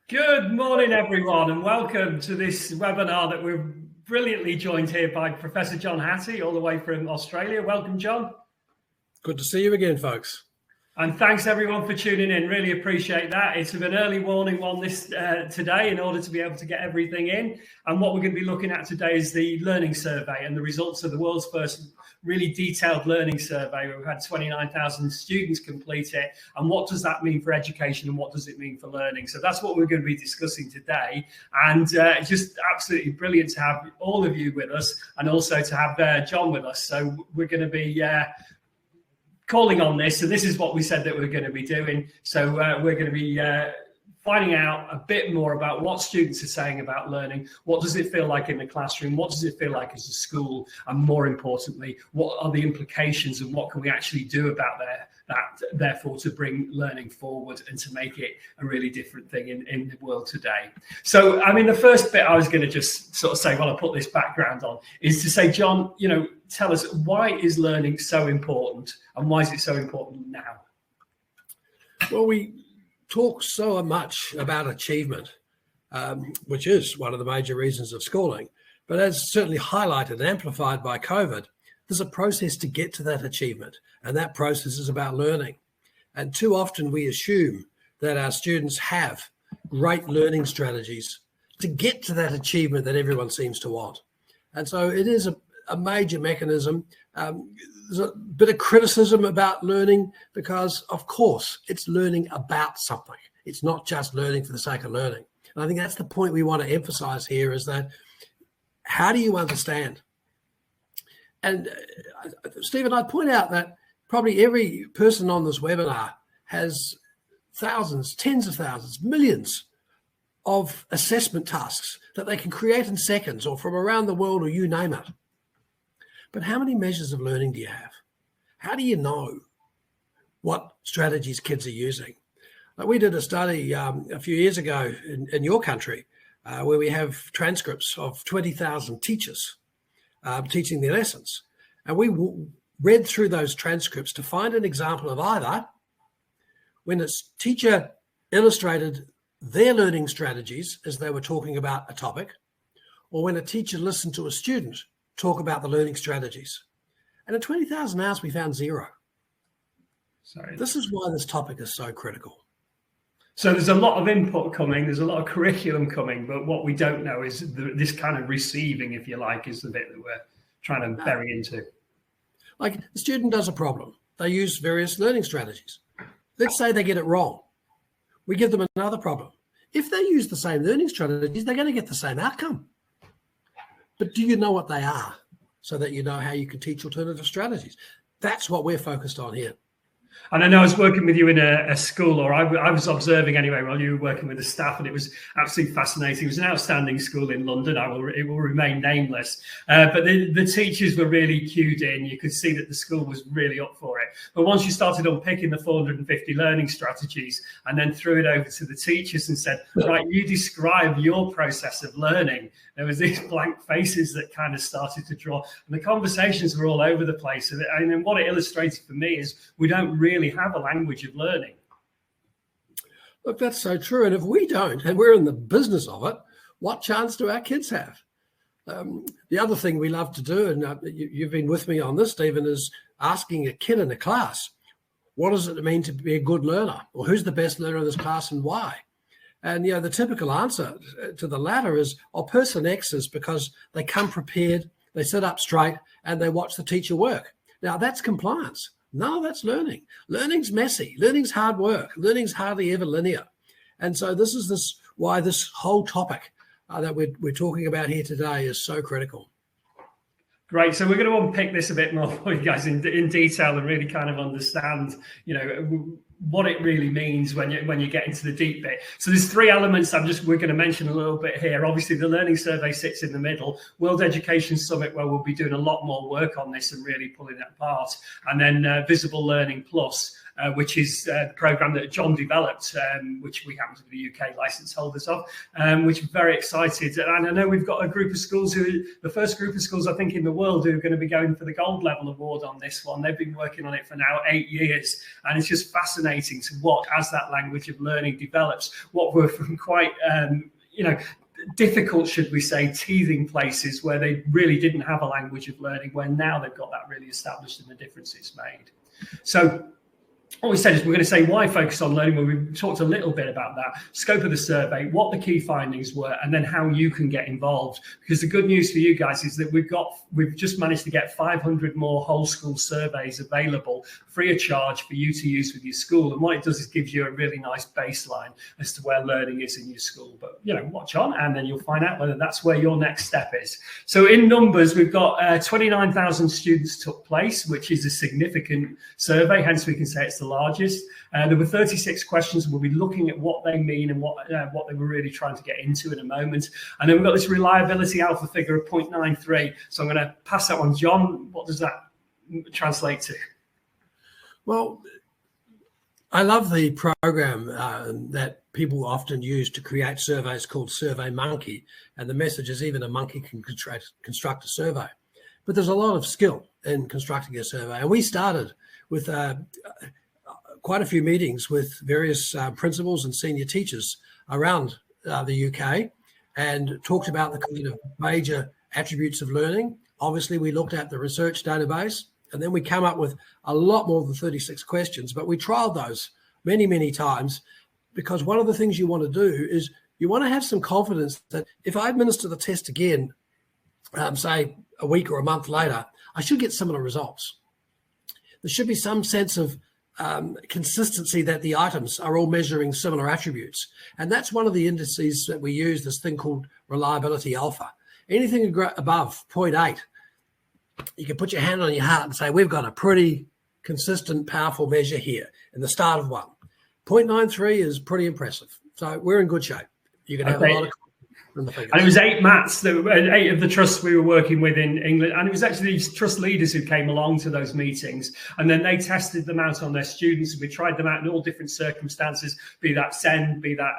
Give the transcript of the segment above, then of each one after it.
Good morning, everyone, and welcome to this webinar that we're brilliantly joined here by Professor John Hattie, all the way from Australia. Welcome, John. Good to see you again, folks. And thanks, everyone, for tuning in. Really appreciate that. It's an early warning one today in order to be able to get everything in. And what we're going to be looking at today is the learning survey and the results of the world's first really detailed learning survey. We've had 29,000 students complete it. And what does that mean for education and what does it mean for learning? So that's what we're going to be discussing today. And it's just absolutely brilliant to have all of you with us and also to have John with us. So we're going to be calling on this. So this is what we said that we're going to be doing. So we're going to be finding out a bit more about what students are saying about learning. What does it feel like in the classroom? What does it feel like as a school? And more importantly, what are the implications and what can we actually do about that, therefore, to bring learning forward and to make it a really different thing in the world today. So, I mean, the first bit I was going to just sort of say while I put this background on is to say, John, you know, tell us, why is learning so important and why is it so important now? Well, we talk so much about achievement, which is one of the major reasons of schooling, but as certainly highlighted and amplified by COVID, there's a process to get to that achievement, and that process is about learning. And too often we assume that our students have great learning strategies to get to that achievement that everyone seems to want. And so it is a major mechanism. There's a bit of criticism about learning because, of course, it's learning about something. It's not just learning for the sake of learning. And I think that's the point we want to emphasize here is that how do you understand? And Stephen, I'd point out that probably every person on this webinar has thousands, tens of thousands, millions of assessment tasks that they can create in seconds or from around the world or you name it. But how many measures of learning do you have? How do you know what strategies kids are using? We did a study a few years ago in your country where we have transcripts of 20,000 teachers teaching their lessons. And we read through those transcripts to find an example of either when a teacher illustrated their learning strategies as they were talking about a topic, or when a teacher listened to a student talk about the learning strategies. And in 20,000 hours, we found zero. Sorry. This is why this topic is so critical. So there's a lot of input coming, there's a lot of curriculum coming, but what we don't know is this kind of receiving, if you like, is the bit that we're trying to bury into. Like the student does a problem. They use various learning strategies. Let's say they get it wrong. We give them another problem. If they use the same learning strategies, they're going to get the same outcome. But do you know what they are so that you know how you can teach alternative strategies? That's what we're focused on here. And I know I was working with you in a school, or I was observing anyway while you were working with the staff, and it was absolutely fascinating. It was an outstanding school in London. It will remain nameless. But the teachers were really cued in. You could see that the school was really up for it. But once you started unpicking the 450 learning strategies and then threw it over to the teachers and said, right, you describe your process of learning, there was these blank faces that kind of started to draw. And the conversations were all over the place. And what it illustrated for me is we don't really have a language of learning. Look, that's so true. And if we don't, and we're in the business of it, what chance do our kids have? The other thing we love to do, and you've been with me on this, Stephen, is asking a kid in a class, what does it mean to be a good learner? Or who's the best learner in this class and why? And, you know, the typical answer to the latter is, person X is because they come prepared, they sit up straight, and they watch the teacher work. Now, that's compliance. No, that's learning. Learning's messy. Learning's hard work. Learning's hardly ever linear. And so this is why this whole topic that we're talking about here today is so critical. Great. So we're going to unpick this a bit more for you guys in detail and really kind of understand, you know, what it really means when you get into the deep bit. So there's three elements we're going to mention a little bit here. Obviously, the learning survey sits in the middle. World Education Summit, where we'll be doing a lot more work on this and really pulling it apart. And then Visible Learning Plus, which is the program that John developed, which we happen to be the UK license holders of, which we're very excited. And I know we've got a group of schools the first group of schools, I think, in the world who are going to be going for the gold level award on this one. They've been working on it for now 8 years. And it's just fascinating fascinating to watch as that language of learning develops. What were from quite, difficult, should we say, teething places where they really didn't have a language of learning, where now they've got that really established and the difference it's made. So what we said is we're going to say why focus on learning. Well, we've talked a little bit about that, scope of the survey, what the key findings were, and then how you can get involved. Because the good news for you guys is that we've just managed to get 500 more whole school surveys available free of charge for you to use with your school. And what it does is gives you a really nice baseline as to where learning is in your school. But, watch on, and then you'll find out whether that's where your next step is. So in numbers, we've got 29,000 students took place, which is a significant survey. Hence, we can say it's the largest. There were 36 questions. We'll be looking at what they mean and what they were really trying to get into in a moment. And then we've got this reliability alpha figure of 0.93. So I'm going to pass that on. John, what does that translate to? Well, I love the program that people often use to create surveys called Survey Monkey. And the message is even a monkey can construct a survey. But there's a lot of skill in constructing a survey. And we started with quite a few meetings with various principals and senior teachers around the UK and talked about the kind of major attributes of learning. Obviously, we looked at the research database, and then we came up with a lot more than 36 questions, but we trialed those many, many times, because one of the things you want to do is you want to have some confidence that if I administer the test again, say a week or a month later, I should get similar results. There should be some sense of consistency that the items are all measuring similar attributes. And that's one of the indices that we use, this thing called reliability alpha. Anything above 0.8, you can put your hand on your heart and say, we've got a pretty consistent, powerful measure here in the start of one. 0.93 is pretty impressive. So we're in good shape. You can have a lot of from the figures. And it was 8 MATs, 8 of the trusts we were working with in England. And it was actually these trust leaders who came along to those meetings. And then they tested them out on their students. And we tried them out in all different circumstances, be that SEND, be that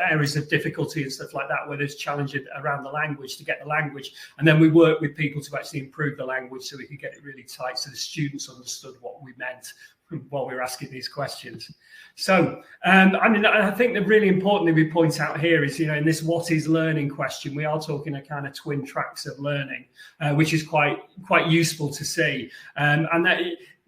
areas of difficulty and stuff like that, where there's challenges around the language to get the language. And then we worked with people to actually improve the language so we could get it really tight so the students understood what we meant while we were asking these questions. So, I think that really importantly we point out here is, in this what is learning question, we are talking a kind of twin tracks of learning, which is quite useful to see. And that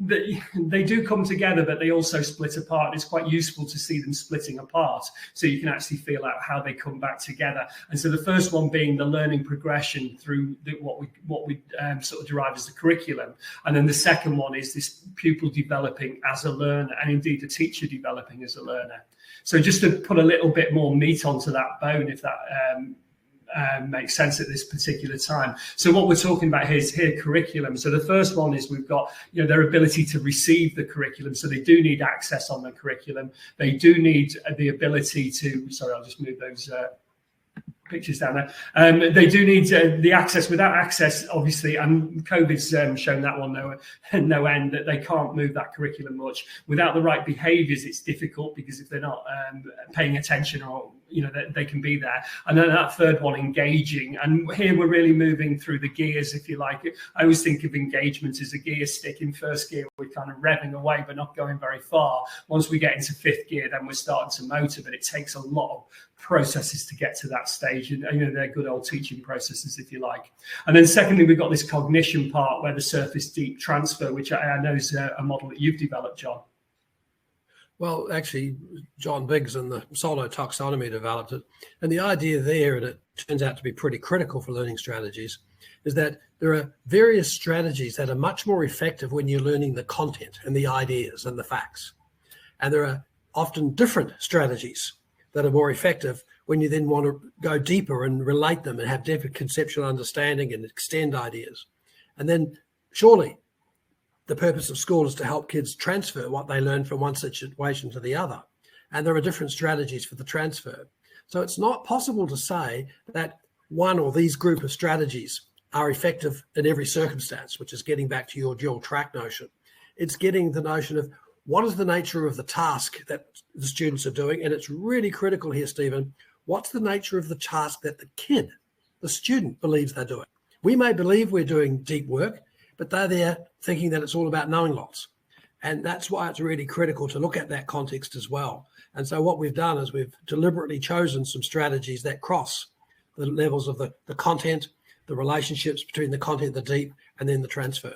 they do come together, but they also split apart. It's quite useful to see them splitting apart so you can actually feel out how they come back together. And so the first one being the learning progression through what we sort of derive as the curriculum. And then the second one is this pupil developing as a learner, and indeed the teacher developing as a learner. So just to put a little bit more meat onto that bone, if that makes sense at this particular time. So what we're talking about here curriculum. So the first one is we've got their ability to receive the curriculum. So they do need access on the curriculum. They do need the ability to, sorry, I'll just move those pictures down there. They do need the access. Without access, obviously, and COVID's shown that one no end, that they can't move that curriculum much. Without the right behaviours, it's difficult, because if they're not paying attention, or they can be there. And then that third one, engaging. And here we're really moving through the gears, if you like. I always think of engagement as a gear stick. In first gear, we're kind of revving away, but not going very far. Once we get into fifth gear, then we're starting to motor, but it takes a lot of processes to get to that stage. And they're good old teaching processes, if you like. And then secondly, we've got this cognition part, where the surface deep transfer, which I know is a model that you've developed, John. Well, actually, John Biggs and the Solo taxonomy developed it. And the idea there, and it turns out to be pretty critical for learning strategies, is that there are various strategies that are much more effective when you're learning the content and the ideas and the facts. And there are often different strategies that are more effective when you then want to go deeper and relate them and have deeper conceptual understanding and extend ideas. And then surely the purpose of school is to help kids transfer what they learn from one situation to the other. And there are different strategies for the transfer. So it's not possible to say that one or these group of strategies are effective in every circumstance, which is getting back to your dual track notion. It's getting the notion of what is the nature of the task that the students are doing? And it's really critical here, Stephen. What's the nature of the task that the student believes they're doing? We may believe we're doing deep work, but they're there thinking that it's all about knowing lots. And that's why it's really critical to look at that context as well. And so what we've done is we've deliberately chosen some strategies that cross the levels of the content, the relationships between the content, the deep, and then the transfer.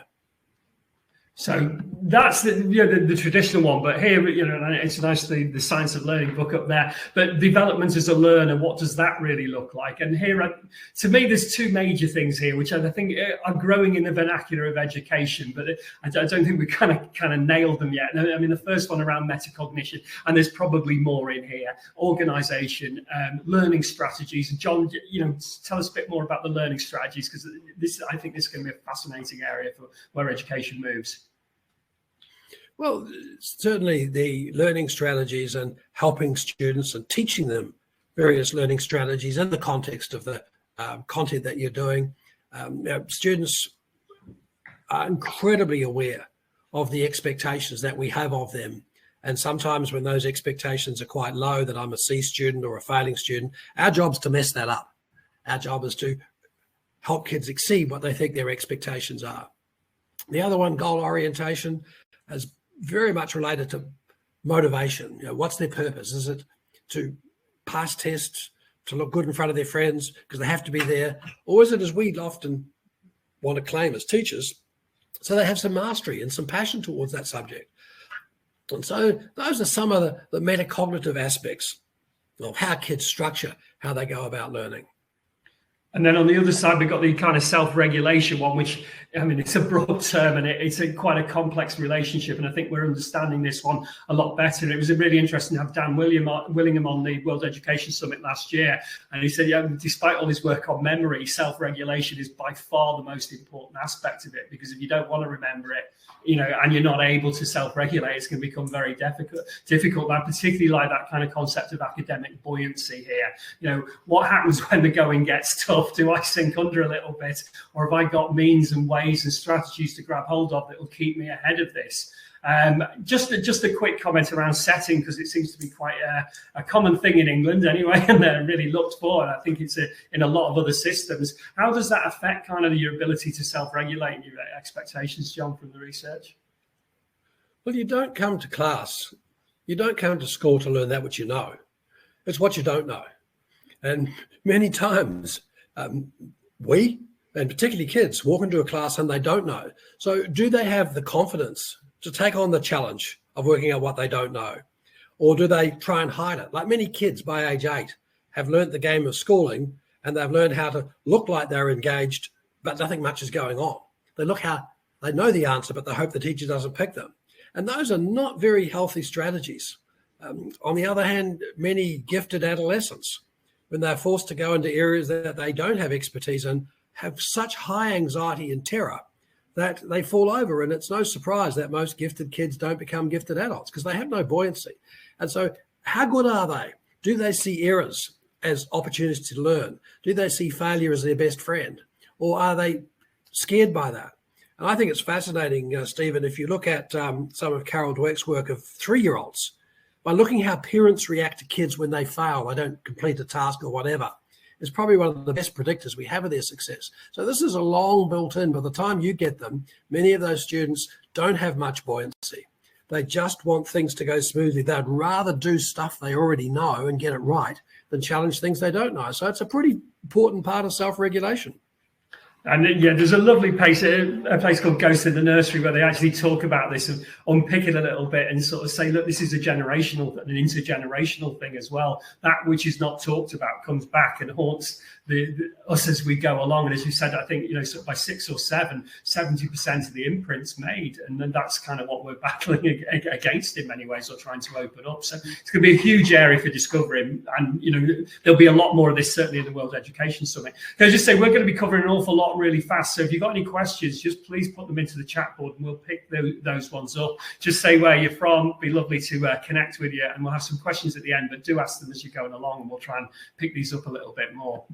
So that's the traditional one, but here, it's nice the Science of Learning book up there. But development as a learner, what does that really look like? And here, to me, there's two major things here, which I think are growing in the vernacular of education, but I don't think we kind of nailed them yet. I mean, the first one around metacognition, and there's probably more in here. Organisation, learning strategies. John, tell us a bit more about the learning strategies, because I think this is going to be a fascinating area for where education moves. Well, certainly the learning strategies and helping students and teaching them various learning strategies in the context of the content that you're doing. Students are incredibly aware of the expectations that we have of them. And sometimes when those expectations are quite low, that I'm a C student or a failing student, our job is to mess that up. Our job is to help kids exceed what they think their expectations are. The other one, goal orientation, is very much related to motivation. What's their purpose? Is it to pass tests, to look good in front of their friends because they have to be there? Or is it, as we often want to claim as teachers, so they have some mastery and some passion towards that subject? And so those are some of the metacognitive aspects of how kids structure how they go about learning. And then on the other side, we've got the kind of self-regulation one, which, I mean, it's a broad term and it's quite a complex relationship. And I think we're understanding this one a lot better. It was really interesting to have Dan Willingham on the World Education Summit last year. And he said, despite all his work on memory, self-regulation is by far the most important aspect of it, because if you don't want to remember it, and you're not able to self-regulate, it's going to become very difficult. I particularly like that kind of concept of academic buoyancy here. What happens when the going gets tough? Do I sink under a little bit, or have I got means and ways and strategies to grab hold of that will keep me ahead of this? Just a quick comment around setting, because it seems to be quite a common thing in England anyway, and they're really looked for. And I think it's in a lot of other systems. How does that affect kind of your ability to self-regulate your expectations, John, from the research? Well, you don't come to class, you don't come to school to learn that which you know. It's what you don't know. And many times we, and particularly kids, walk into a class and they don't know. So do they have the confidence to take on the challenge of working out what they don't know? Or do they try and hide it? Like many kids by age 8 have learned the game of schooling, and they've learned how to look like they're engaged, but nothing much is going on. They know the answer, but they hope the teacher doesn't pick them. And those are not very healthy strategies. On the other hand, many gifted adolescents, when they're forced to go into areas that they don't have expertise in, have such high anxiety and terror that they fall over. And it's no surprise that most gifted kids don't become gifted adults, because they have no buoyancy. And so how good are they? Do they see errors as opportunities to learn? Do they see failure as their best friend? Or are they scared by that? And I think it's fascinating, Stephen, if you look at some of Carol Dweck's work of 3-year-olds, by looking how parents react to kids when they fail, they don't complete a task or whatever, is probably one of the best predictors we have of their success. So this is a long built in. By the time you get them, many of those students don't have much buoyancy. They just want things to go smoothly. They'd rather do stuff they already know and get it right than challenge things they don't know. So it's a pretty important part of self-regulation. And there's a lovely place called Ghost in the Nursery, where they actually talk about this and unpick it a little bit and sort of say, look, this is a generational and an intergenerational thing as well. That which is not talked about comes back and haunts us as we go along. And as you said, I think, sort of by 6 or 7, 70% of the imprints made. And then that's kind of what we're battling against in many ways, or trying to open up. So it's going to be a huge area for discovery. And, there'll be a lot more of this, certainly in the World Education Summit. Can I just say, we're going to be covering an awful lot really fast. So if you've got any questions, just please put them into the chat board and we'll pick those ones up. Just say where you're from. It'd be lovely to connect with you. And we'll have some questions at the end, but do ask them as you're going along, and we'll try and pick these up a little bit more.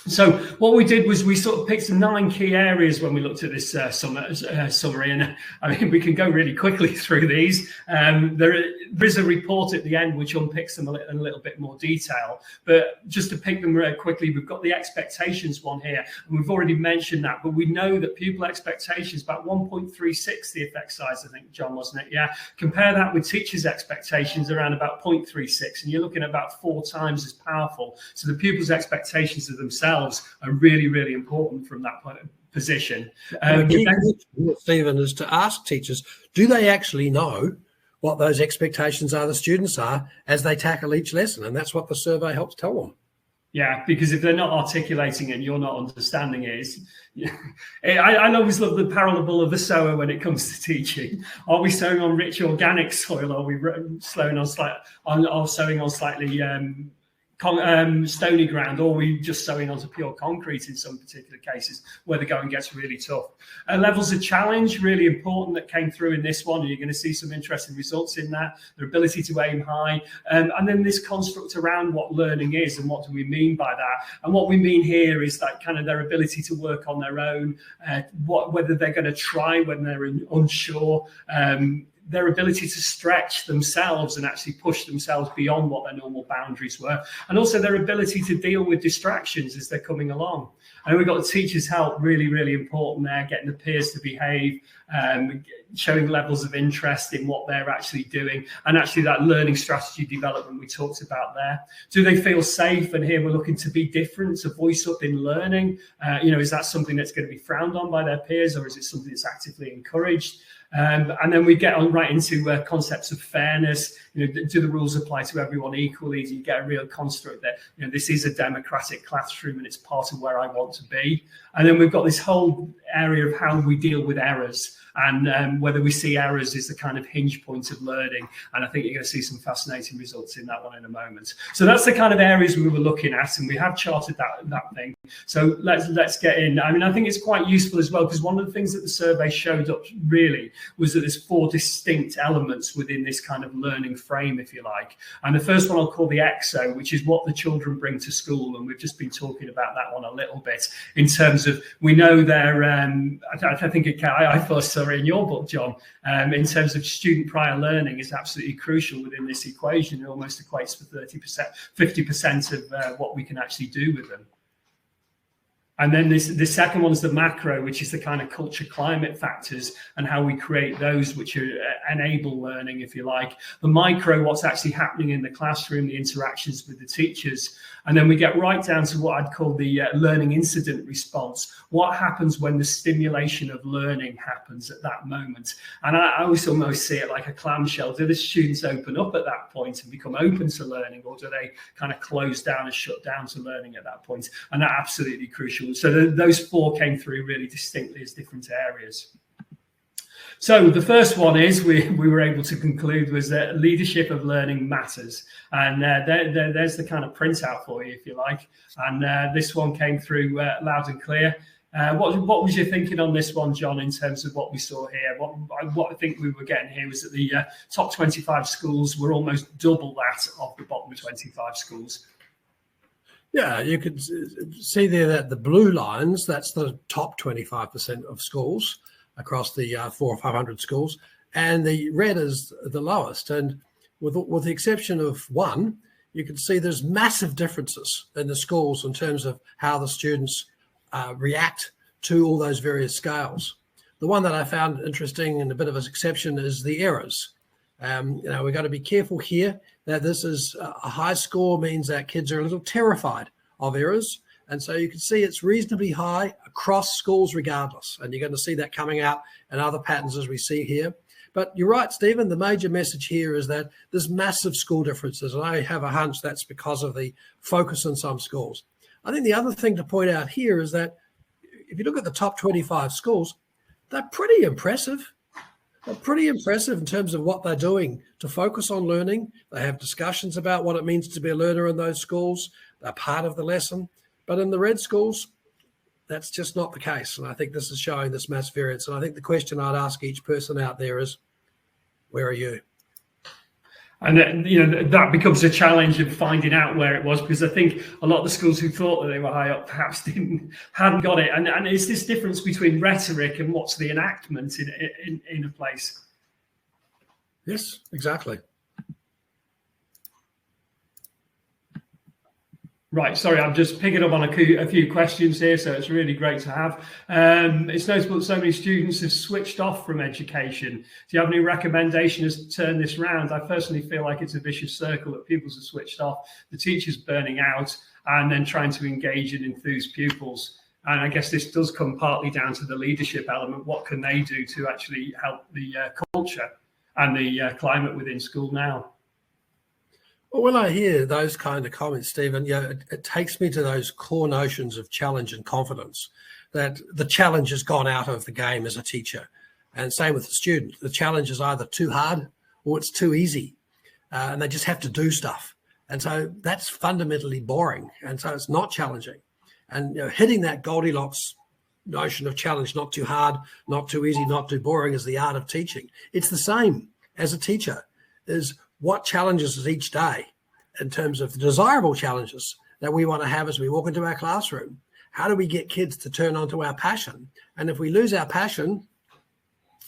So what we did was we sort of picked 9 key areas when we looked at this summary, and I mean we can go really quickly through these. There is a report at the end which unpicks them in a little bit more detail, but just to pick them really quickly, we've got the expectations one here, and we've already mentioned that, but we know that pupil expectations about 1.36 the effect size, I think, John, wasn't it? Yeah. Compare that with teachers' expectations around about 0.36, and you're looking at about 4 times as powerful. So the pupils' expectations of themselves are really, really important from that point of position. Stephen, is to ask teachers, do they actually know what those expectations are the students are as they tackle each lesson? And that's what the survey helps tell them. Yeah, because if they're not articulating it and you're not understanding it, I always love the parable of the sower when it comes to teaching. Are we sowing on rich organic soil? Or are we sowing on slightly stony ground, or are we just sowing onto pure concrete in some particular cases where the going gets really tough? Levels of challenge, really important, that came through in this one, and you're going to see some interesting results in that. Their ability to aim high, and then this construct around what learning is and what do we mean by that. And what we mean here is that kind of their ability to work on their own, whether they're going to try when they're unsure, their ability to stretch themselves and actually push themselves beyond what their normal boundaries were, and also their ability to deal with distractions as they're coming along. And we've got the teachers' help, really, really important there, getting the peers to behave, showing levels of interest in what they're actually doing, and actually that learning strategy development we talked about there. Do they feel safe? And here we're looking to be different, to voice up in learning. Is that something that's going to be frowned on by their peers, or is it something that's actively encouraged? And then we get on right into concepts of fairness. Do the rules apply to everyone equally? Do you get a real construct that this is a democratic classroom and it's part of where I want to be? And then we've got this whole area of how we deal with errors, and whether we see errors is the kind of hinge point of learning. And I think you're going to see some fascinating results in that one in a moment. So that's the kind of areas we were looking at, and we have charted that thing. So let's get in. I mean, I think it's quite useful as well, because one of the things that the survey showed up really was that there's 4 distinct elements within this kind of learning frame, if you like. And the first one I'll call the EXO, which is what the children bring to school. And we've just been talking about that one a little bit in terms of, we know they're, I think I first saw it in your book, John, in terms of student prior learning is absolutely crucial within this equation. It almost equates for 30%, 50% of what we can actually do with them. And then the second one is the macro, which is the kind of culture climate factors and how we create those which enable learning, if you like. The micro, what's actually happening in the classroom, the interactions with the teachers. And then we get right down to what I'd call the learning incident response. What happens when the stimulation of learning happens at that moment? And I always almost see it like a clamshell. Do the students open up at that point and become open to learning, or do they kind of close down and shut down to learning at that point? And that's absolutely crucial. So those 4 came through really distinctly as different areas. So the first one is we were able to conclude was that leadership of learning matters. And there's the kind of printout for you, if you like. And this one came through loud and clear. What was your thinking on this one, John, in terms of what we saw here? What I think we were getting here was that the top 25 schools were almost double that of the bottom 25 schools. Yeah, you could see there that the blue lines, that's the top 25% of schools across the 400 or 500 schools, and the red is the lowest. And with the exception of one, you can see there's massive differences in the schools in terms of how the students react to all those various scales. The one that I found interesting and a bit of an exception is the errors. We've got to be careful here that this is a high score means that kids are a little terrified of errors. And so you can see it's reasonably high across schools regardless. And you're going to see that coming out in other patterns as we see here. But you're right, Stephen, the major message here is that there's massive school differences. And I have a hunch that's because of the focus in some schools. I think the other thing to point out here is that if you look at the top 25 schools, they're pretty impressive. They're pretty impressive in terms of what they're doing to focus on learning. They have discussions about what it means to be a learner in those schools. They're part of the lesson. But in the red schools, that's just not the case. And I think this is showing this mass variance. And I think the question I'd ask each person out there is, where are you? And that becomes a challenge of finding out where it was, because I think a lot of the schools who thought that they were high up perhaps hadn't got it. And it's this difference between rhetoric and what's the enactment in a place. Yes, exactly. Right, sorry, I'm just picking up on a few questions here, so it's really great to have. It's notable that so many students have switched off from education. Do you have any recommendations to turn this around? I personally feel like it's a vicious circle that pupils are switched off, the teachers burning out, and then trying to engage and enthuse pupils. And I guess this does come partly down to the leadership element. What can they do to actually help the culture and the climate within school now? Well, when I hear those kind of comments, Stephen, it takes me to those core notions of challenge and confidence, that the challenge has gone out of the game as a teacher. And same with the student. The challenge is either too hard or it's too easy, and they just have to do stuff. And so that's fundamentally boring. And so it's not challenging. And hitting that Goldilocks notion of challenge, not too hard, not too easy, not too boring, is the art of teaching. It's the same as a teacher, is what challenges us each day in terms of the desirable challenges that we want to have as we walk into our classroom. How do we get kids to turn onto our passion? And if we lose our passion,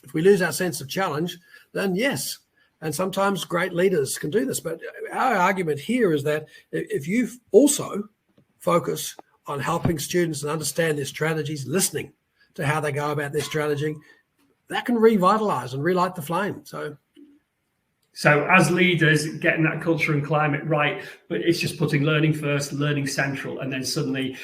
if we lose our sense of challenge, then yes. And sometimes great leaders can do this. But our argument here is that if you also focus on helping students and understand their strategies, listening to how they go about their strategy, that can revitalize and relight the flame. So as leaders, getting that culture and climate right, but it's just putting learning first, learning central, and then suddenly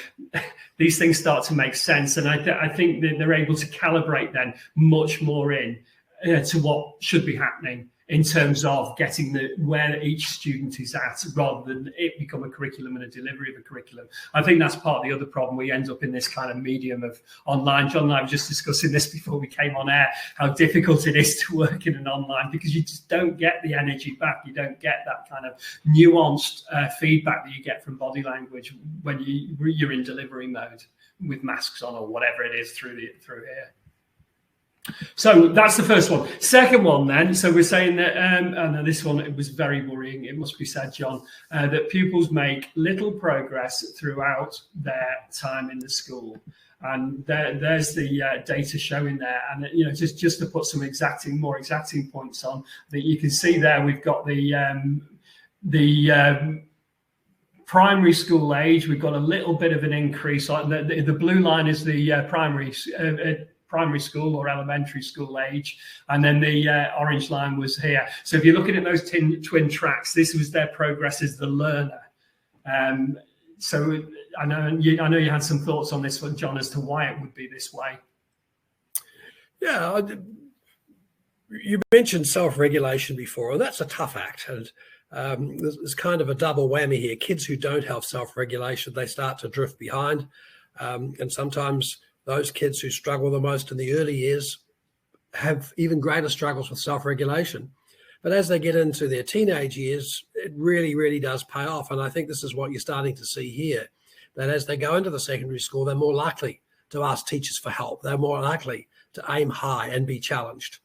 these things start to make sense. And I think that they're able to calibrate then much more in to what should be happening in terms of getting where each student is at, rather than it become a curriculum and a delivery of a curriculum. I think that's part of the other problem. We end up in this kind of medium of online. John and I were just discussing this before we came on air, how difficult it is to work in an online, because you just don't get the energy back. You don't get that kind of nuanced feedback that you get from body language when you're in delivery mode with masks on or whatever it is through here. So that's the first one. Second one then, so we're saying that, this one, it was very worrying, it must be said, John, that pupils make little progress throughout their time in the school. And there's the data showing there. And, just to put some more exacting points on, that you can see there, we've got the primary school age. We've got a little bit of an increase. The blue line is the primary school or elementary school age, and then the orange line was here. So if you're looking at those twin tracks, this was their progress as the learner. So I know you had some thoughts on this one, John, as to why it would be this way. Yeah, you mentioned self-regulation before, and that's a tough act. And there's kind of a double whammy here. Kids who don't have self-regulation, they start to drift behind, and sometimes those kids who struggle the most in the early years have even greater struggles with self-regulation. But as they get into their teenage years, it really, really does pay off. And I think this is what you're starting to see here, that as they go into the secondary school, they're more likely to ask teachers for help. They're more likely to aim high and be challenged.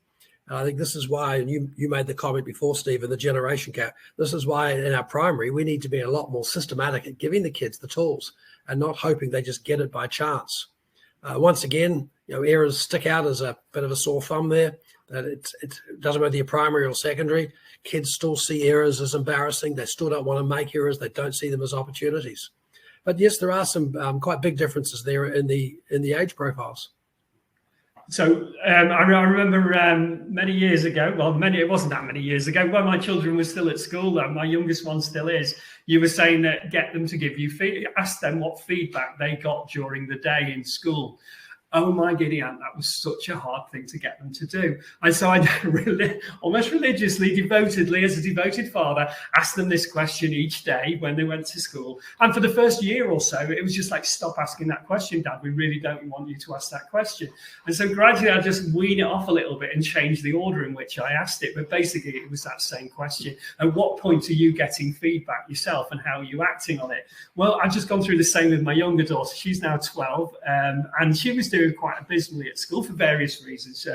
And I think this is why, and you made the comment before, Stephen, the generation gap. This is why in our primary, we need to be a lot more systematic at giving the kids the tools and not hoping they just get it by chance. Once again, errors stick out as a bit of a sore thumb there. That it doesn't matter if you're primary or secondary, kids still see errors as embarrassing. They still don't want to make errors. They don't see them as opportunities. But yes, there are some quite big differences there in the age profiles. So I remember many years ago, it wasn't that many years ago, when my children were still at school, my youngest one still is, you were saying that get them to give you ask them what feedback they got during the day in school. Oh my giddy aunt, that was such a hard thing to get them to do. And so I almost religiously, devotedly, as a devoted father, asked them this question each day when they went to school. And for the first year or so, it was just like, stop asking that question, Dad. We really don't want you to ask that question. And so gradually I just wean it off a little bit and change the order in which I asked it. But basically it was that same question. At what point are you getting feedback yourself and how are you acting on it? Well, I've just gone through the same with my younger daughter. She's now 12 and she was doing doing quite abysmally at school for various reasons.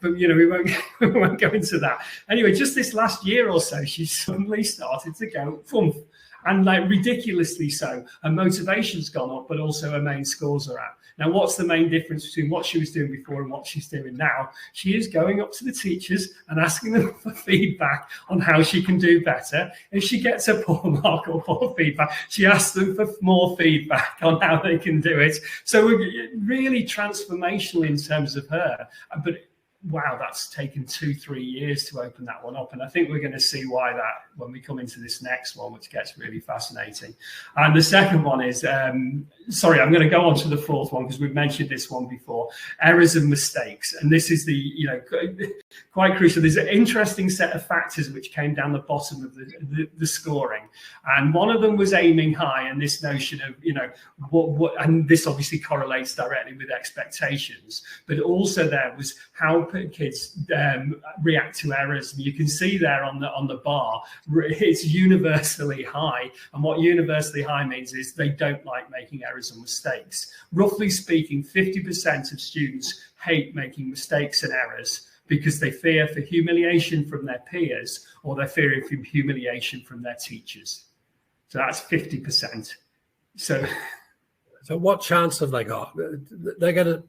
But, you know, we won't go into that. Anyway, just this last year or so, she suddenly started to go thump, and like ridiculously so. Her motivation's gone up, but also her main scores are out. Now, what's the main difference between what she was doing before and what she's doing now? She is going up to the teachers and asking them for feedback on how she can do better. If she gets a poor mark or poor feedback, she asks them for more feedback on how they can do it. So really transformational in terms of her. But wow, that's taken 2-3 years to open that one up. And I think we're going to see why that when we come into this next one, which gets really fascinating. And the second one is, sorry, I'm going to go on to the fourth one because we've mentioned this one before, errors and mistakes. And this is the, you know, quite crucial. There's an interesting set of factors which came down the bottom of the scoring. And one of them was aiming high, and this notion of, you know, what and this obviously correlates directly with expectations, but also there was how kids react to errors. And you can see there on the bar, it's universally high. And what universally high means is they don't like making errors and mistakes. Roughly speaking, 50% of students hate making mistakes and errors because they fear for humiliation from their peers, or they're fearing for humiliation from their teachers. So that's 50%. So what chance have they got? They're going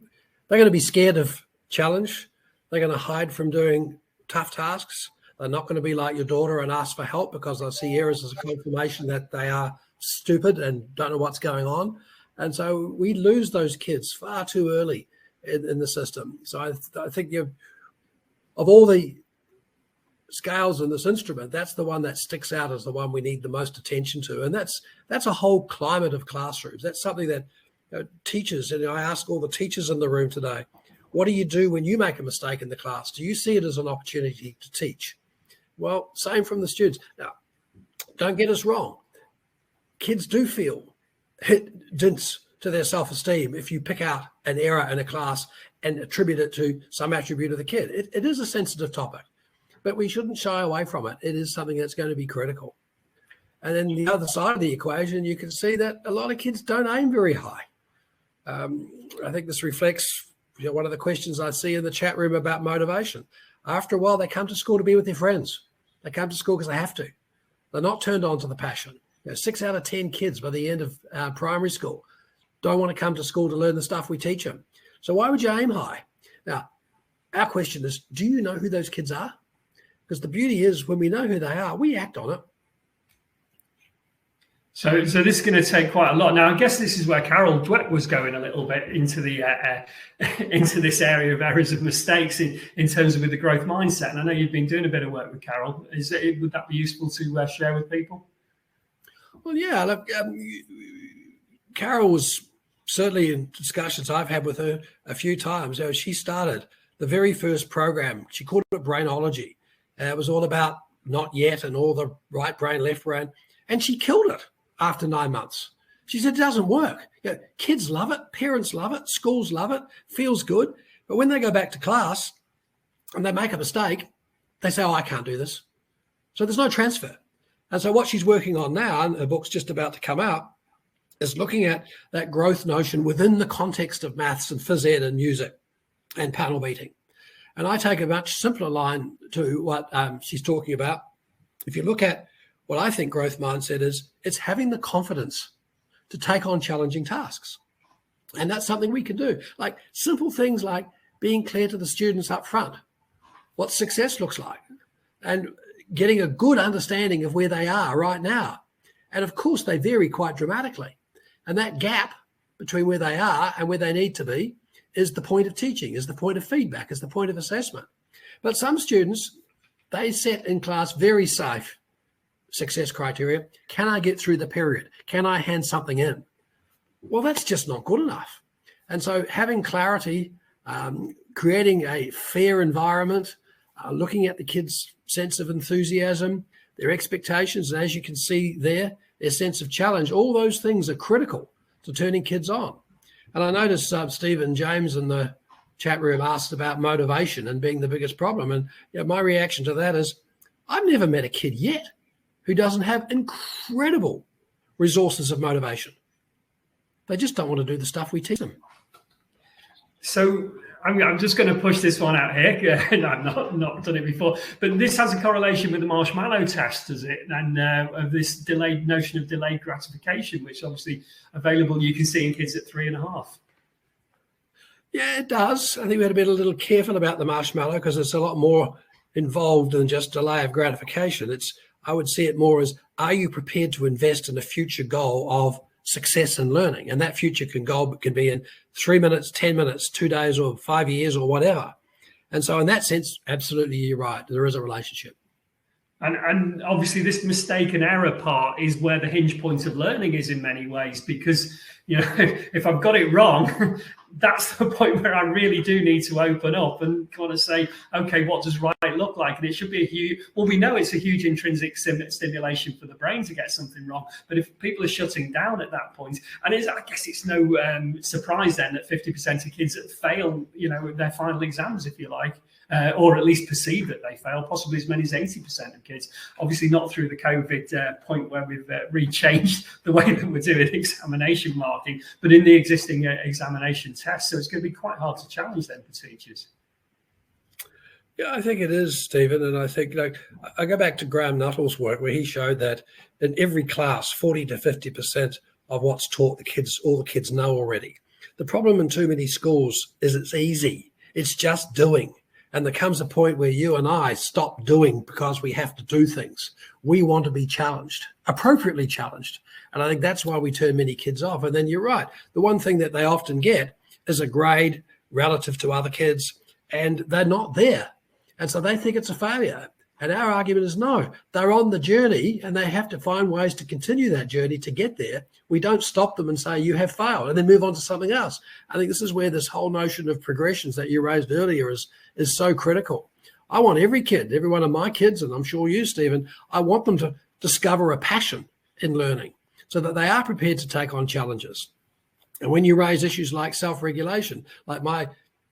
to be scared of challenge. They're going to hide from doing tough tasks. They're not going to be like your daughter and ask for help because they'll see errors as a confirmation that they are stupid and don't know what's going on. And so we lose those kids far too early in the system. So I think of all the scales in this instrument, that's the one that sticks out as the one we need the most attention to. And that's a whole climate of classrooms. That's something that teachers, and I ask all the teachers in the room today, what do you do when you make a mistake in the class? Do you see it as an opportunity to teach? Well, same from the students. Now, don't get us wrong. Kids do feel dints to their self-esteem if you pick out an error in a class and attribute it to some attribute of the kid. It is a sensitive topic, but we shouldn't shy away from it. It is something that's going to be critical. And then the other side of the equation, you can see that a lot of kids don't aim very high. I think this reflects one of the questions I see in the chat room about motivation. After a while, they come to school to be with their friends. They come to school because they have to. They're not turned on to the passion. 6 out of 10 kids by the end of primary school don't want to come to school to learn the stuff we teach them. So why would you aim high? Now, our question is, do you know who those kids are? Because the beauty is when we know who they are, we act on it. So this is going to take quite a lot. Now, I guess this is where Carol Dweck was going a little bit into the into this area of errors and mistakes in terms of with the growth mindset. And I know you've been doing a bit of work with Carol. Would that be useful to share with people? Well, yeah. Look, Carol was certainly in discussions I've had with her a few times. She started the very first program. She called it Brainology. It was all about not yet and all the right brain, left brain. And she killed it after 9 months. She said, it doesn't work. Kids love it. Parents love it. Schools love it. Feels good. But when they go back to class and they make a mistake, they say, oh, I can't do this. So there's no transfer. And so what she's working on now, and her book's just about to come out, is looking at that growth notion within the context of maths and phys ed and music and panel beating. And I take a much simpler line to what she's talking about. If you look at what I think growth mindset is, it's having the confidence to take on challenging tasks. And that's something we can do. Like simple things like being clear to the students up front what success looks like and getting a good understanding of where they are right now. And of course, they vary quite dramatically. And that gap between where they are and where they need to be is the point of teaching, is the point of feedback, is the point of assessment. But some students, they set in class very safe success criteria. Can I get through the period? Can I hand something in? Well, that's just not good enough. And so having clarity, creating a fair environment, looking at the kids' sense of enthusiasm, their expectations, and as you can see there, their sense of challenge, all those things are critical to turning kids on. And I noticed Stephen James in the chat room asked about motivation and being the biggest problem. And my reaction to that is I've never met a kid yet who doesn't have incredible resources of motivation. They just don't want to do the stuff we teach them. So I'm just going to push this one out here. I've not done it before, but this has a correlation with the marshmallow test, does it? And of this notion of delayed gratification, which obviously available, you can see in kids at 3.5. Yeah, it does. I think we had to be a little careful about the marshmallow because it's a lot more involved than just delay of gratification. I would see it more as, are you prepared to invest in a future goal of success and learning? And that future can be in 3 minutes, 10 minutes, 2 days, or 5 years, or whatever. And so in that sense, absolutely, you're right. There is a relationship. And obviously this mistake and error part is where the hinge point of learning is in many ways, because, you know, if I've got it wrong, that's the point where I really do need to open up and kind of say, okay, what does right look like? And it should be a huge, well, we know it's a huge intrinsic stimulation for the brain to get something wrong. But if people are shutting down at that point, and I guess it's no surprise then that 50% of kids that fail, you know, their final exams, if you like, or at least perceive that they fail, possibly as many as 80% of kids. Obviously not through the COVID point where we've rechanged the way that we're doing examination marking, but in the existing examination test. So it's going to be quite hard to challenge them for teachers. Yeah, I think it is, Stephen. And I think, like, I go back to Graham Nuttall's work where he showed that in every class, 40 to 50% of what's taught all the kids know already. The problem in too many schools is it's easy. It's just doing. And there comes a point where you and I stop doing because we have to do things. We want to be challenged, appropriately challenged. And I think that's why we turn many kids off. And then you're right. The one thing that they often get is a grade relative to other kids, and they're not there. And so they think it's a failure. And our argument is no, they're on the journey and they have to find ways to continue that journey to get there. We don't stop them and say, you have failed, and then move on to something else. I think this is where this whole notion of progressions that you raised earlier is so critical. I want every kid, every one of my kids, and I'm sure you, Stephen, I want them to discover a passion in learning so that they are prepared to take on challenges. And when you raise issues like self-regulation, like my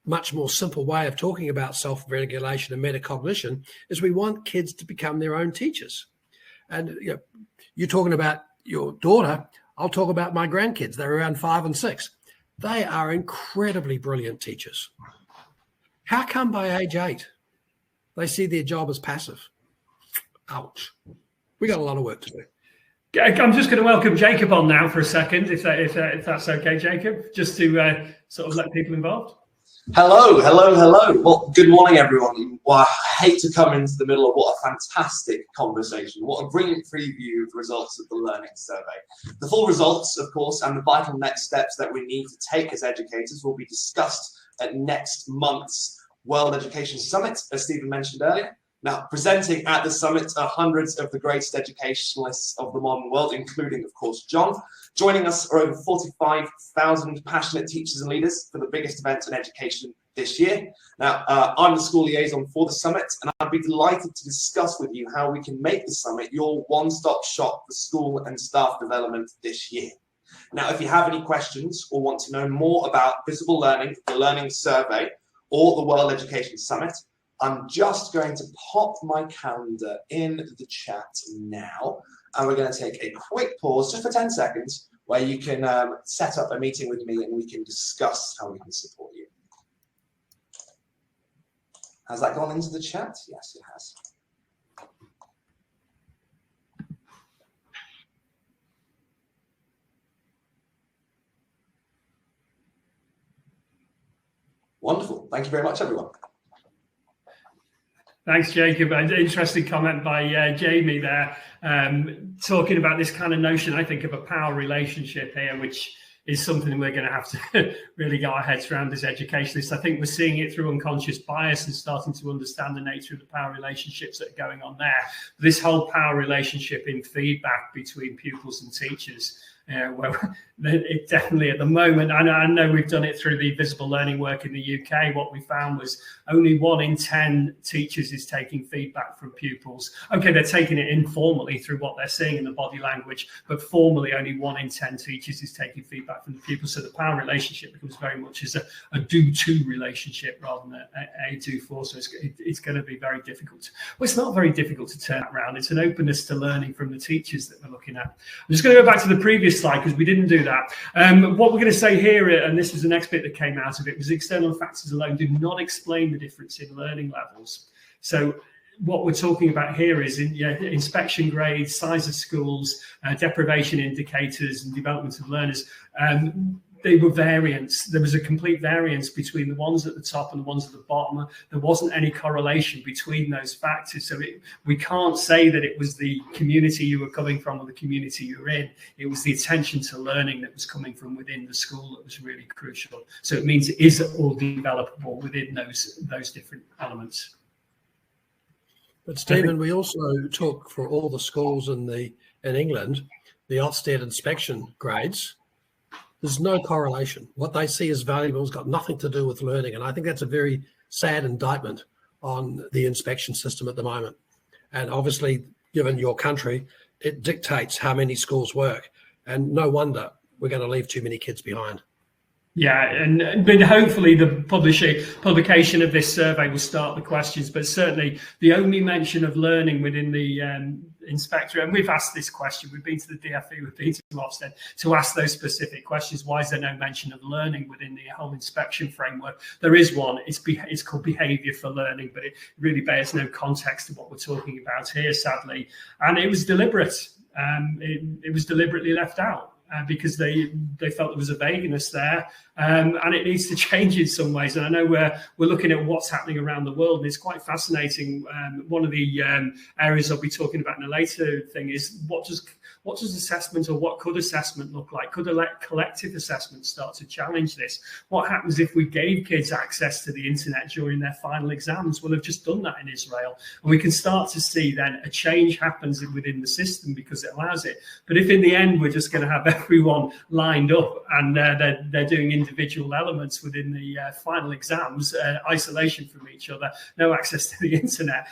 much more simple way of talking about self-regulation and metacognition is we want kids to become their own teachers. And you know, you're talking about your daughter, I'll talk about my grandkids. They're around 5 and 6. They are incredibly brilliant teachers. How come by age 8 they see their job as passive? Ouch. We got a lot of work to do. I'm just going to welcome Jacob on now for a second, if that's okay, Jacob, just to sort of let people involved. Hello. Well, good morning, everyone. Well, I hate to come into the middle of what a fantastic conversation, what a brilliant preview of the results of the learning survey. The full results, of course, and the vital next steps that we need to take as educators will be discussed at next month's World Education Summit, as Stephen mentioned earlier. Now, presenting at the summit are hundreds of the greatest educationalists of the modern world, including, of course, John. Joining us are over 45,000 passionate teachers and leaders for the biggest event in education this year. Now, I'm the school liaison for the summit, and I'd be delighted to discuss with you how we can make the summit your one-stop shop for school and staff development this year. Now, if you have any questions or want to know more about visible learning, the learning survey, or the World Education Summit, I'm just going to pop my calendar in the chat now, and we're going to take a quick pause just for 10 seconds where you can set up a meeting with me and we can discuss how we can support you. Has that gone into the chat? Yes, it has. Wonderful. Thank you very much, everyone. Thanks, Jacob. An interesting comment by Jamie there, talking about this kind of notion, I think, of a power relationship here, which is something we're going to have to really get our heads around as educationists. I think we're seeing it through unconscious bias and starting to understand the nature of the power relationships that are going on there. This whole power relationship in feedback between pupils and teachers, where it definitely at the moment, I know we've done it through the visible learning work in the UK. What we found was only 1 in 10 teachers is taking feedback from pupils. Okay, they're taking it informally through what they're seeing in the body language, but formally only 1 in 10 teachers is taking feedback from the pupils. So the power relationship becomes very much as a do-to relationship rather than a do-for. So it's going to be very difficult. Well, it's not very difficult to turn around. It's an openness to learning from the teachers that we're looking at. I'm just going to go back to the previous previous slide, because we didn't do that. What we're going to say here, and this was the next bit that came out of it, was external factors alone do not explain the difference in learning levels. So what we're talking about here is inspection grades, size of schools, deprivation indicators, and development of learners. They were variants. There was a complete variance between the ones at the top and the ones at the bottom. There wasn't any correlation between those factors. So we can't say that it was the community you were coming from or the community you're in. It was the attention to learning that was coming from within the school that was really crucial. So it means it is all developable within those different elements. But Stephen, we also took for all the schools in England, the Ofsted inspection grades. There's no correlation. What they see as valuable has got nothing to do with learning. And I think that's a very sad indictment on the inspection system at the moment. And obviously, given your country, it dictates how many schools work. And no wonder we're going to leave too many kids behind. Yeah, but hopefully the publication of this survey will start the questions. But certainly the only mention of learning within the inspector, and we've asked this question, we've been to the DFE, we've been to Ofsted to ask those specific questions. Why is there no mention of learning within the whole inspection framework? There is one. It's called behaviour for learning, but it really bears no context to what we're talking about here, sadly. And it was deliberate. It was deliberately left out. Because they felt there was a vagueness there, and it needs to change in some ways. And I know we're looking at what's happening around the world, and it's quite fascinating. One of the areas I'll be talking about in a later thing is what does assessment, or what could assessment look like? Could a collective assessment start to challenge this? What happens if we gave kids access to the internet during their final exams? Well, they've just done that in Israel, and we can start to see then a change happens within the system because it allows it. But if in the end we're just going to have everyone lined up and they're doing individual elements within the final exams, isolation from each other, no access to the internet,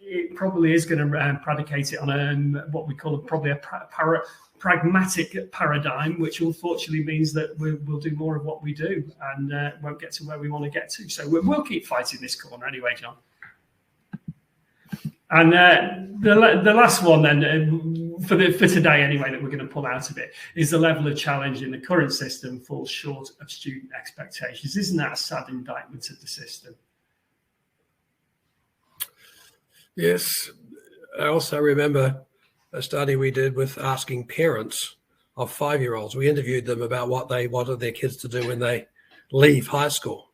it probably is going to predicate it on what we call probably a pragmatic paradigm, which unfortunately means that we'll do more of what we do and won't get to where we want to get to. So we'll keep fighting this corner anyway, John. And the last one then, for today anyway, that we're going to pull out of it, is the level of challenge in the current system falls short of student expectations. Isn't that a sad indictment of the system? Yes. I also remember a study we did with asking parents of 5-year-olds. We interviewed them about what they wanted their kids to do when they leave high school.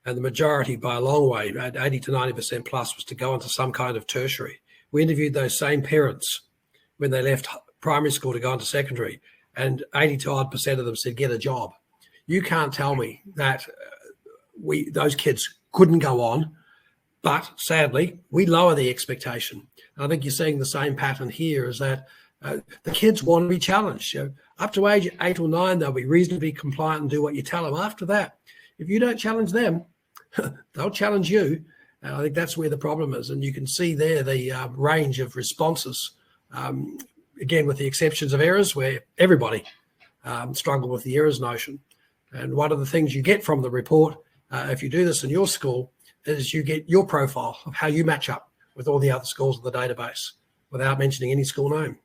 And the majority, by a long way, 80 to 90% plus, was to go into some kind of tertiary. We interviewed those same parents when they left primary school to go into secondary, and 80 to odd % of them said, get a job. You can't tell me that those kids couldn't go on, but sadly, we lower the expectation. And I think you're seeing the same pattern here, is that the kids want to be challenged. Up to age 8 or 9, they'll be reasonably compliant and do what you tell them. After that, if you don't challenge them, they'll challenge you. And I think that's where the problem is. And you can see there the range of responses, again, with the exceptions of errors, where everybody struggled with the errors notion. And one of the things you get from the report, if you do this in your school, is you get your profile of how you match up with all the other schools in the database without mentioning any school name.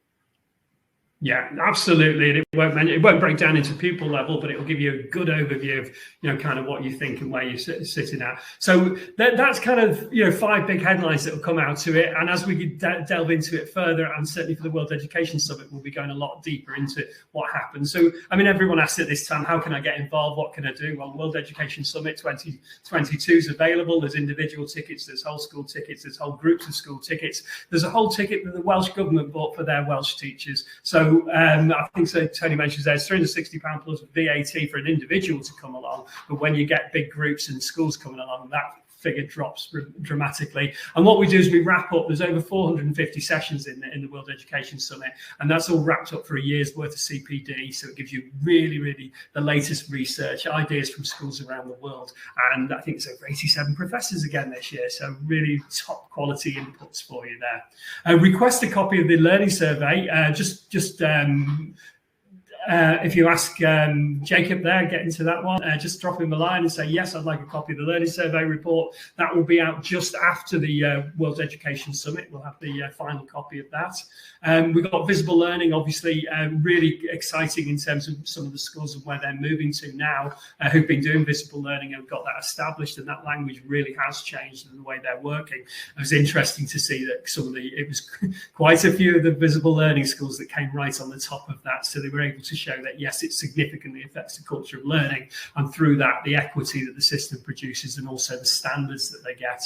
Yeah, absolutely. And it won't break down into pupil level, but it will give you a good overview of, kind of what you think and where you're sitting at. So that's kind of, 5 big headlines that will come out to it. And as we delve into it further, and certainly for the World Education Summit, we'll be going a lot deeper into what happens. So, everyone asks at this time, how can I get involved? What can I do? Well, World Education Summit 2022 is available. There's individual tickets, there's whole school tickets, there's whole groups of school tickets. There's a whole ticket that the Welsh Government bought for their Welsh teachers. So I think so. Tony mentions there's £360 plus VAT for an individual to come along, but when you get big groups and schools coming along, that figure drops dramatically. And what we do is we wrap up. There's over 450 sessions in the World Education Summit, and that's all wrapped up for a year's worth of CPD. So it gives you really, really the latest research, ideas from schools around the world. And I think it's over 87 professors again this year. So really top quality inputs for you there. Request a copy of the learning survey. if you ask Jacob there, get into that one, just drop him a line and say, yes, I'd like a copy of the Learning Survey report. That will be out just after the World Education Summit. We'll have the final copy of that. We've got visible learning, obviously, really exciting in terms of some of the schools and where they're moving to now, who've been doing visible learning and got that established, and that language really has changed in the way they're working. It was interesting to see that it was quite a few of the visible learning schools that came right on the top of that. So they were able to show that, yes, it significantly affects the culture of learning, and through that, the equity that the system produces and also the standards that they get.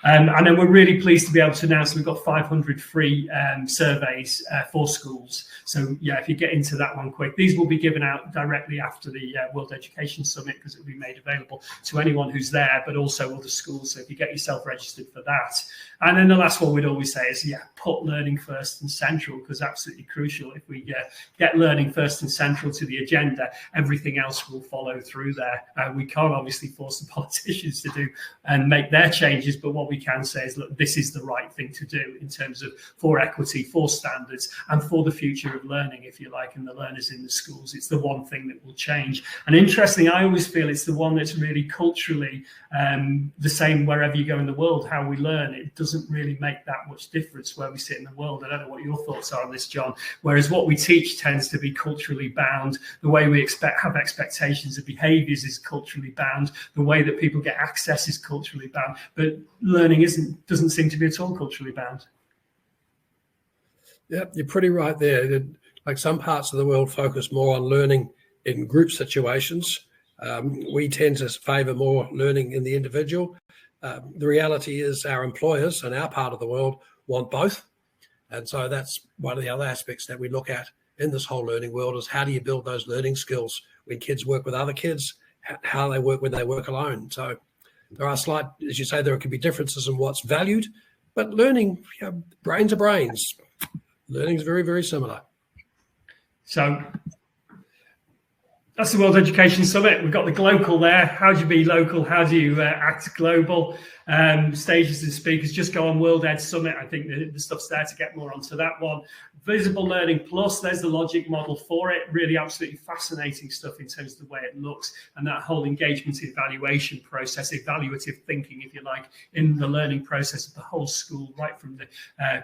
And then we're really pleased to be able to announce we've got 500 free surveys for schools. So yeah, if you get into that one quick, these will be given out directly after the World Education Summit, because it will be made available to anyone who's there, but also other schools. So if you get yourself registered for that. And then the last one we'd always say is, yeah, put learning first and central, because absolutely crucial. If we get learning first and central to the agenda, everything else will follow through there. We can't obviously force the politicians to do and make their changes, but what we can say is, look, this is the right thing to do in terms of for equity, for standards, and for the future of learning, if you like, and the learners in the schools. It's the one thing that will change. And interestingly, I always feel it's the one that's really culturally the same wherever you go in the world. How we learn, it doesn't really make that much difference where we sit in the world. I don't know what your thoughts are on this, John. Whereas what we teach tends to be culturally bound. The way we have expectations of behaviours is culturally bound. The way that people get access is culturally bound. But learning doesn't seem to be at all culturally bound. Yeah, you're pretty right there. Like some parts of the world focus more on learning in group situations. We tend to favour more learning in the individual. The reality is our employers in our part of the world want both. And so that's one of the other aspects that we look at in this whole learning world, is how do you build those learning skills when kids work with other kids, how they work when they work alone. So there are slight, as you say, there can be differences in what's valued, but learning, brains are brains. Learning is very, very similar. So that's the World Education Summit. We've got the global there. How do you be local? How do you act global? Stages and speakers. Just go on World Ed Summit. I think the stuff's there to get more onto that one. Visible Learning Plus, there's the logic model for it. Really absolutely fascinating stuff in terms of the way it looks, and that whole engagement evaluation process, evaluative thinking, if you like, in the learning process of the whole school, right from the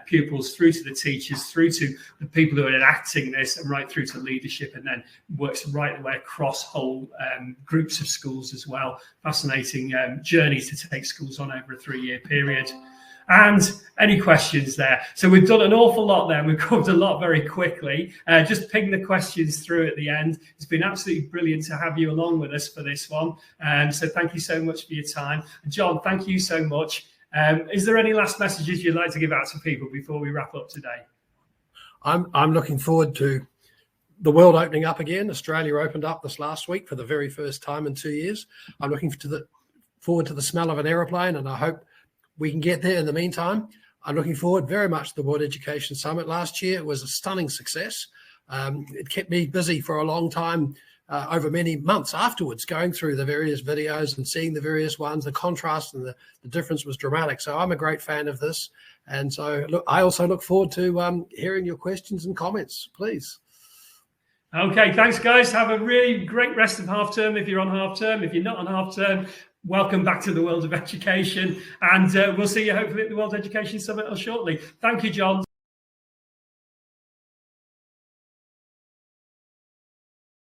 pupils through to the teachers, through to the people who are enacting this, and right through to leadership, and then works right the way across whole groups of schools as well. Fascinating journey to take schools on over a 3-year period. And any questions there? So we've done an awful lot there. We've covered a lot very quickly. Just ping the questions through at the end. It's been absolutely brilliant to have you along with us for this one. So thank you so much for your time. And John, thank you so much. Is there any last messages you'd like to give out to people before we wrap up today? I'm looking forward to the world opening up again. Australia opened up this last week for the very first time in 2 years. I'm looking forward to the smell of an aeroplane, and I hope we can get there in the meantime. I'm looking forward very much to the World Education Summit last year. It was a stunning success. It kept me busy for a long time over many months afterwards, going through the various videos and seeing the various ones. The contrast and the difference was dramatic. So I'm a great fan of this. And so look, I also look forward to hearing your questions and comments, please. Okay, thanks, guys. Have a really great rest of half term if you're on half term. If you're not on half term, welcome back to the world of education. And we'll see you hopefully at the World Education Summit shortly. Thank you, John.